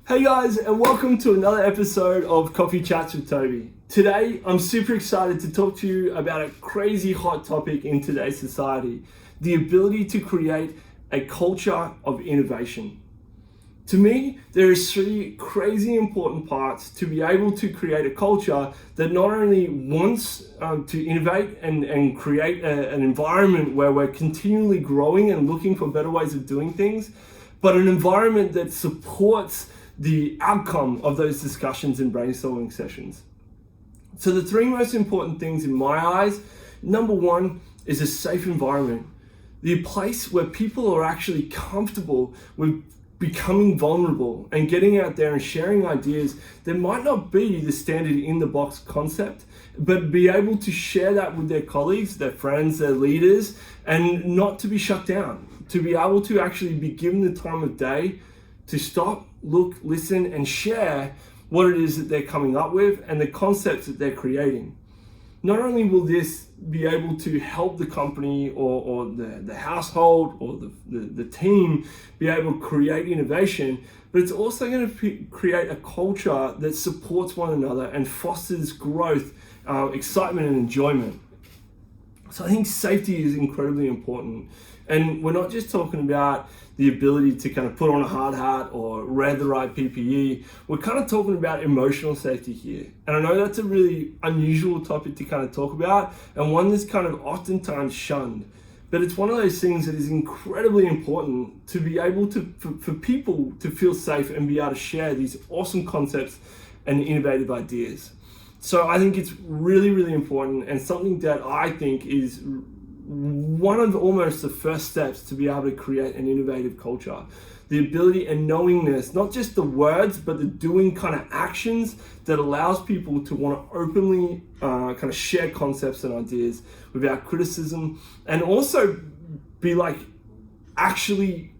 Hey guys, and welcome to another episode of Coffee Chats with Toby. Today, I'm super excited to talk to you about a crazy hot topic in today's society, the ability to create a culture of innovation. To me, there are three crazy important parts to be able to create a culture that not only wants to innovate and create an environment where we're continually growing and looking for better ways of doing things, but an environment that supports the outcome of those discussions and brainstorming sessions. So the three most important things in my eyes, number one is a safe environment. The place where people are actually comfortable with becoming vulnerable and getting out there and sharing ideas that might not be the standard in the box concept, but be able to share that with their colleagues, their friends, their leaders, and not to be shut down, to be able to actually be given the time of day to stop, look, listen, and share what it is that they're coming up with and the concepts that they're creating. Not only will this be able to help the company or the household or the team be able to create innovation, but it's also going to create a culture that supports one another and fosters growth, excitement, and enjoyment. So I think safety is incredibly important. And we're not just talking about the ability to kind of put on a hard hat or wear the right PPE. We're kind of talking about emotional safety here. And I know that's a really unusual topic to kind of talk about and one that's kind of oftentimes shunned. But it's one of those things that is incredibly important to be able to, for people to feel safe and be able to share these awesome concepts and innovative ideas. So I think it's really, really important and something that I think is one of almost the first steps to be able to create an innovative culture. The ability and knowingness, not just the words, but the doing kind of actions that allows people to want to openly kind of share concepts and ideas without criticism, and also be like actually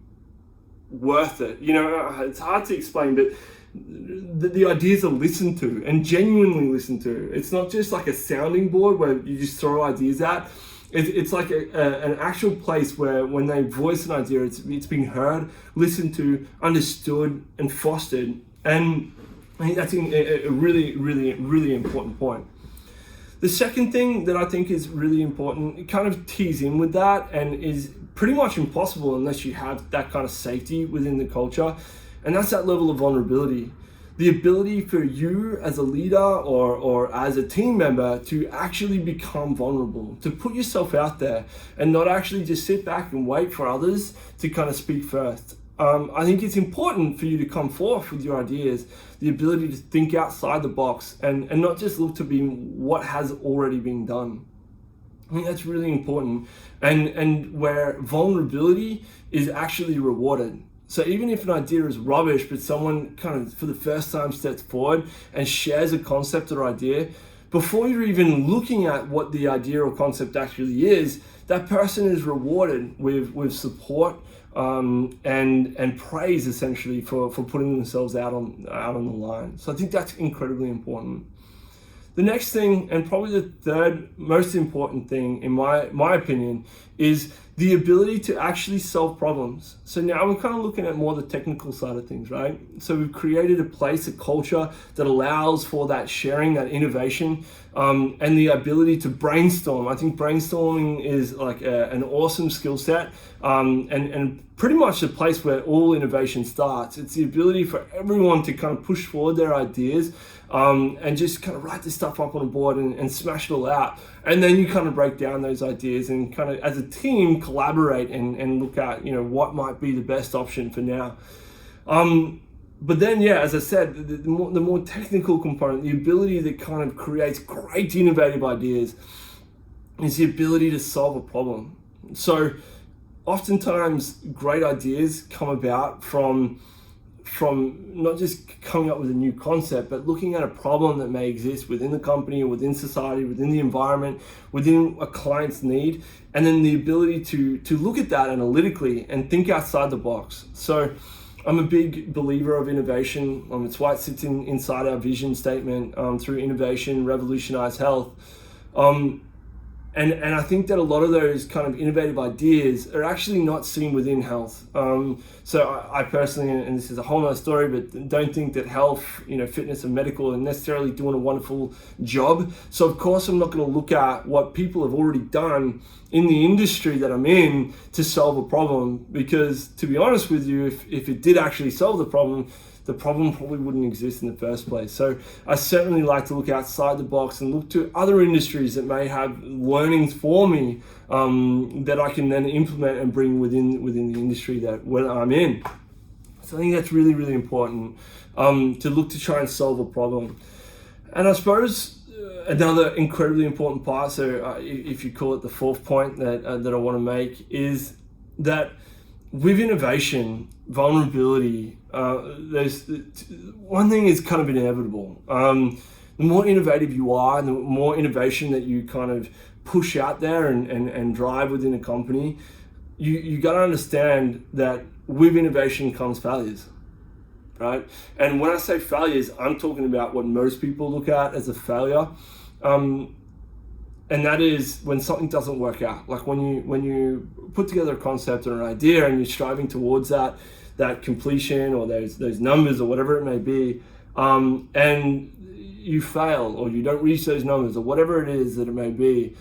worth it. You know, it's hard to explain, but the ideas are listened to and genuinely listened to. It's not just like a sounding board where you just throw ideas out. It's like an actual place where when they voice an idea, it's being heard, listened to, understood, and fostered. And I think that's a really, really, really important point. The second thing that I think is really important, it kind of tees in with that and is pretty much impossible unless you have that kind of safety within the culture. And that's that level of vulnerability. The ability for you as a leader or as a team member to actually become vulnerable, to put yourself out there and not actually just sit back and wait for others to kind of speak first. I think it's important for you to come forth with your ideas, the ability to think outside the box and not just look to be what has already been done. I think that's really important and where vulnerability is actually rewarded. So even if an idea is rubbish, but someone kind of for the first time steps forward and shares a concept or idea, before you're even looking at what the idea or concept actually is, that person is rewarded with support and praise essentially for putting themselves out on the line. So I think that's incredibly important. The next thing, and probably the third most important thing in my opinion, is the ability to actually solve problems. So now we're kind of looking at more the technical side of things, right? So we've created a place, a culture that allows for that sharing, that innovation, and the ability to brainstorm. I think brainstorming is like an awesome skill set and pretty much the place where all innovation starts. It's the ability for everyone to kind of push forward their ideas and just kind of write this stuff up on a board and smash it all out. And then you kind of break down those ideas and kind of as a team collaborate and look at, you know, what might be the best option for now. But then, yeah, as I said, the more technical component, the ability that kind of creates great innovative ideas is the ability to solve a problem. So oftentimes great ideas come about from not just coming up with a new concept, but looking at a problem that may exist within the company or within society, within the environment, within a client's need, and then the ability to look at that analytically and think outside the box. So I'm a big believer of innovation. It's why it sits inside our vision statement, through innovation, revolutionize health. And I think that a lot of those kind of innovative ideas are actually not seen within health. So I personally, and this is a whole nother story, but don't think that health, fitness and medical are necessarily doing a wonderful job. So of course I'm not going to look at what people have already done in the industry that I'm in to solve a problem, because to be honest with you, if it did actually solve the problem probably wouldn't exist in the first place. So I certainly like to look outside the box and look to other industries that may have learnings for me that I can then implement and bring within the industry that when I'm in. So I think that's really, really important to look to try and solve a problem. And I suppose another incredibly important part, so if you call it the fourth point that I want to make, is that with innovation, vulnerability, there's one thing is kind of inevitable. The more innovative you are, the more innovation that you kind of push out there and drive within a company, you got to understand that with innovation comes failures, right? And when I say failures, I'm talking about what most people look at as a failure. And that is when something doesn't work out. Like when you put together a concept or an idea and you're striving towards that completion or those numbers or whatever it may be, and you fail or you don't reach those numbers or whatever it is that it may be,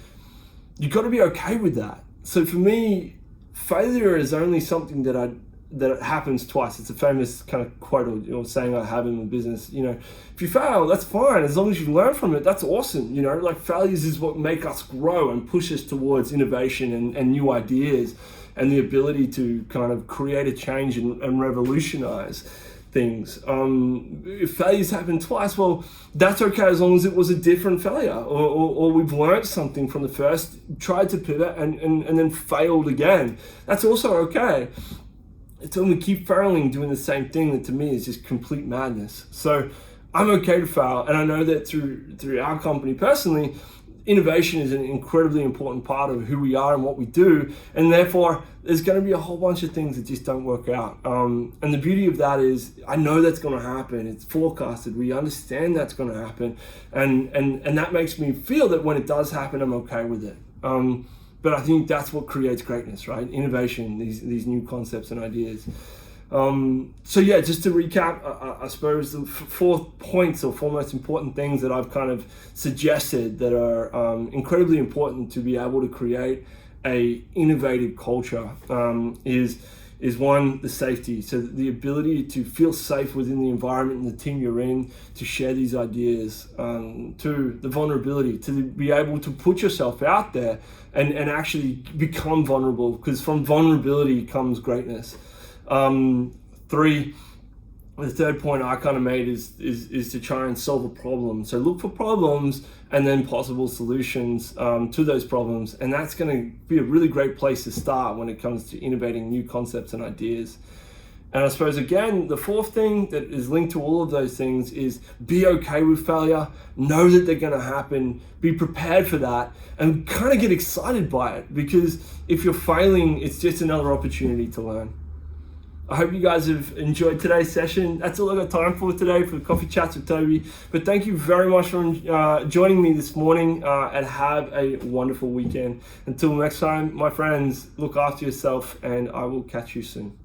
you've got to be okay with that. So for me, failure is only something that happens twice. It's a famous kind of quote or saying I have in the business. If you fail, that's fine. As long as you learn from it, that's awesome. Like failures is what make us grow and push us towards innovation and new ideas and the ability to kind of create a change and revolutionize things. If failures happen twice, well, that's okay as long as it was a different failure or we've learned something from the first, tried to pivot and then failed again. That's also okay. It's when we keep failing doing the same thing that to me is just complete madness. So I'm okay to fail, and I know that through our company personally, innovation is an incredibly important part of who we are and what we do, and therefore there's going to be a whole bunch of things that just don't work out. And the beauty of that is I know that's going to happen. It's forecasted. We understand that's going to happen, and that makes me feel that when it does happen, I'm okay with it. But I think that's what creates greatness, right? Innovation, these new concepts and ideas. So yeah, just to recap, I suppose the four points or four most important things that I've kind of suggested that are incredibly important to be able to create a innovative culture is one, the safety. So the ability to feel safe within the environment and the team you're in, to share these ideas. Two, the vulnerability, to be able to put yourself out there and actually become vulnerable, because from vulnerability comes greatness. Three, the third point I kind of made is to try and solve a problem. So look for problems and then possible solutions to those problems. And that's going to be a really great place to start when it comes to innovating new concepts and ideas. And I suppose, again, the fourth thing that is linked to all of those things is be okay with failure, know that they're going to happen, be prepared for that, and kind of get excited by it, because if you're failing, it's just another opportunity to learn. I hope you guys have enjoyed today's session. That's all I've got time for today for Coffee Chats with Toby. But thank you very much for joining me this morning, and have a wonderful weekend. Until next time, my friends, look after yourself, and I will catch you soon.